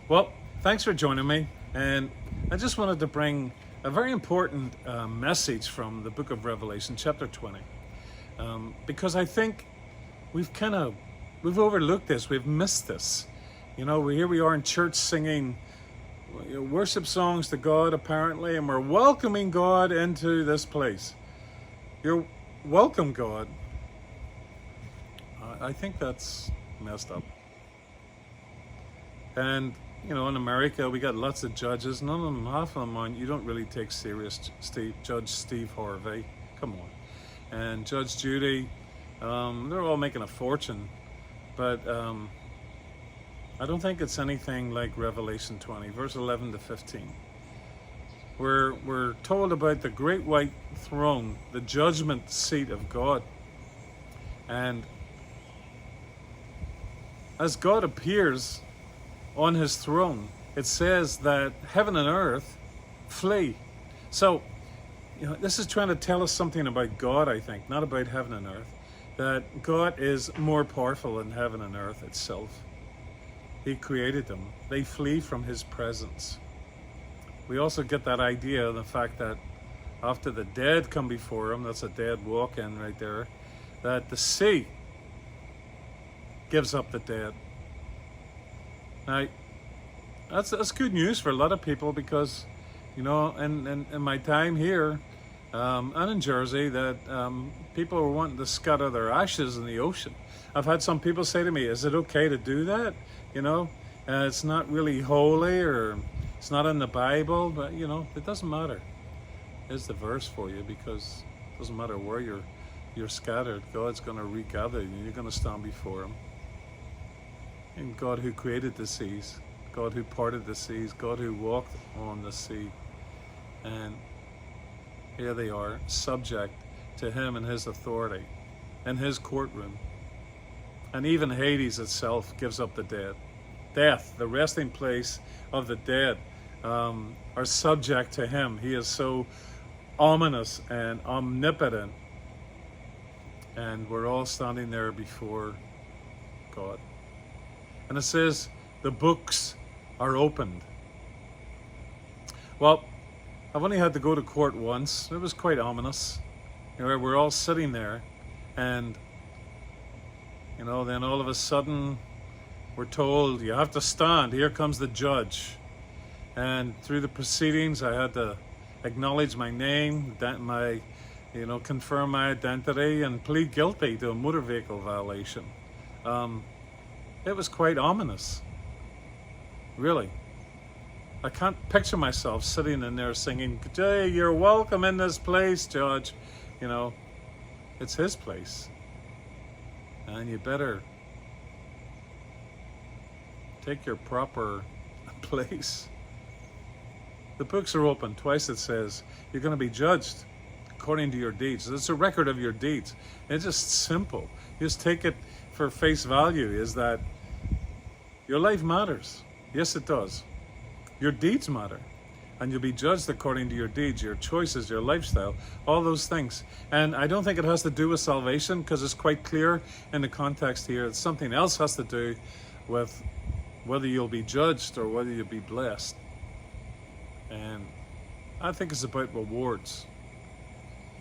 Well, thanks for joining me. And I just wanted to bring a very important message from the book of Revelation, chapter 20. Because I think we've we've overlooked this, we've missed this. Here we are in church singing worship songs to God, apparently, and we're welcoming God into this place. You're welcome, God. I think that's messed up. And in America, we got lots of judges. None of them, half of them aren't. You don't really take serious Judge Steve Harvey. Come on. And Judge Judy, they're all making a fortune. But I don't think it's anything like Revelation 20, verse 11 to 15. We're told about the great white throne, the judgment seat of God. And as God appears on his throne, it says that heaven and earth flee. So, this is trying to tell us something about God, I think, not about heaven and earth. That God is more powerful than heaven and earth itself. He created them. They flee from his presence. We also get that idea of the fact that after the dead come before him, that's a dead walk-in right there, that the sea gives up the dead. Now, that's good news for a lot of people because, in my time here and in Jersey, that people were wanting to scatter their ashes in the ocean. I've had some people say to me, is it okay to do that? It's not really holy or it's not in the Bible, but, it doesn't matter. There's the verse for you because it doesn't matter where you're scattered. God's going to regather you and you're going to stand before him. And God who created the seas, God who parted the seas, God who walked on the sea. And here they are, subject to him and his authority, in his courtroom. And even Hades itself gives up the dead. Death, the resting place of the dead, are subject to him. He is so ominous and omnipotent. And we're all standing there before God. And it says, the books are opened. Well, I've only had to go to court once. It was quite ominous. We're all sitting there and, then all of a sudden we're told, you have to stand. Here comes the judge. And through the proceedings, I had to acknowledge my name, confirm my identity and plead guilty to a motor vehicle violation. It was quite ominous, really. I can't picture myself sitting in there singing, "Hey, you're welcome in this place, Judge." It's his place. And you better take your proper place. The books are open. Twice it says, you're going to be judged according to your deeds. It's a record of your deeds. It's just simple. You just take it for face value, is that your life matters. Yes, it does. Your deeds matter. And you'll be judged according to your deeds, your choices, your lifestyle, all those things. And I don't think it has to do with salvation because it's quite clear in the context here. It's something else has to do with whether you'll be judged or whether you'll be blessed. And I think it's about rewards.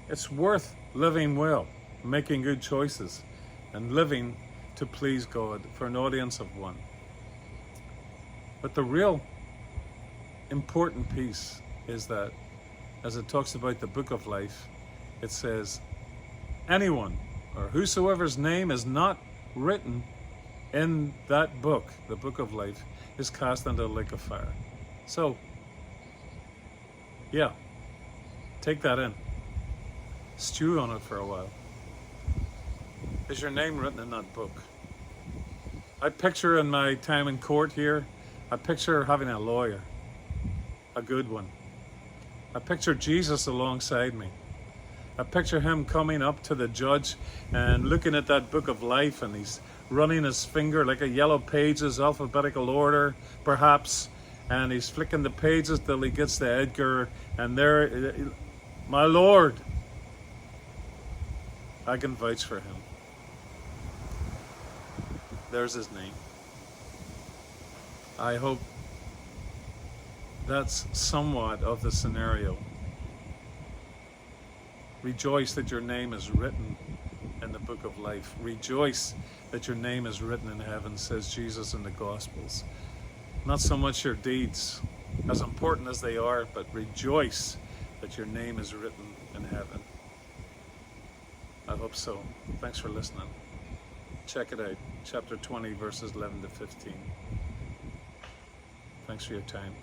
It's worth living well, making good choices, and living to please God for an audience of one. But the real important piece is that, as it talks about the book of life, it says, anyone or whosoever's name is not written in that book, the book of life, is cast into the lake of fire. So, yeah, take that in. Stew on it for a while. Is your name written in that book? I picture in my time in court here, I picture having a lawyer, a good one. I picture Jesus alongside me. I picture him coming up to the judge and looking at that book of life, and he's running his finger like a yellow pages, alphabetical order, perhaps, and he's flicking the pages till he gets to Edgar, and there, my Lord, I can vouch for him. There's his name. I hope That's somewhat of the scenario. Rejoice that your name is written in the book of life. Rejoice that your name is written in heaven, says Jesus in the Gospels. Not so much your deeds, as important as they are, but rejoice that your name is written in heaven. I hope so. Thanks for listening. Check it out. Chapter 20, verses 11 to 15. Thanks for your time.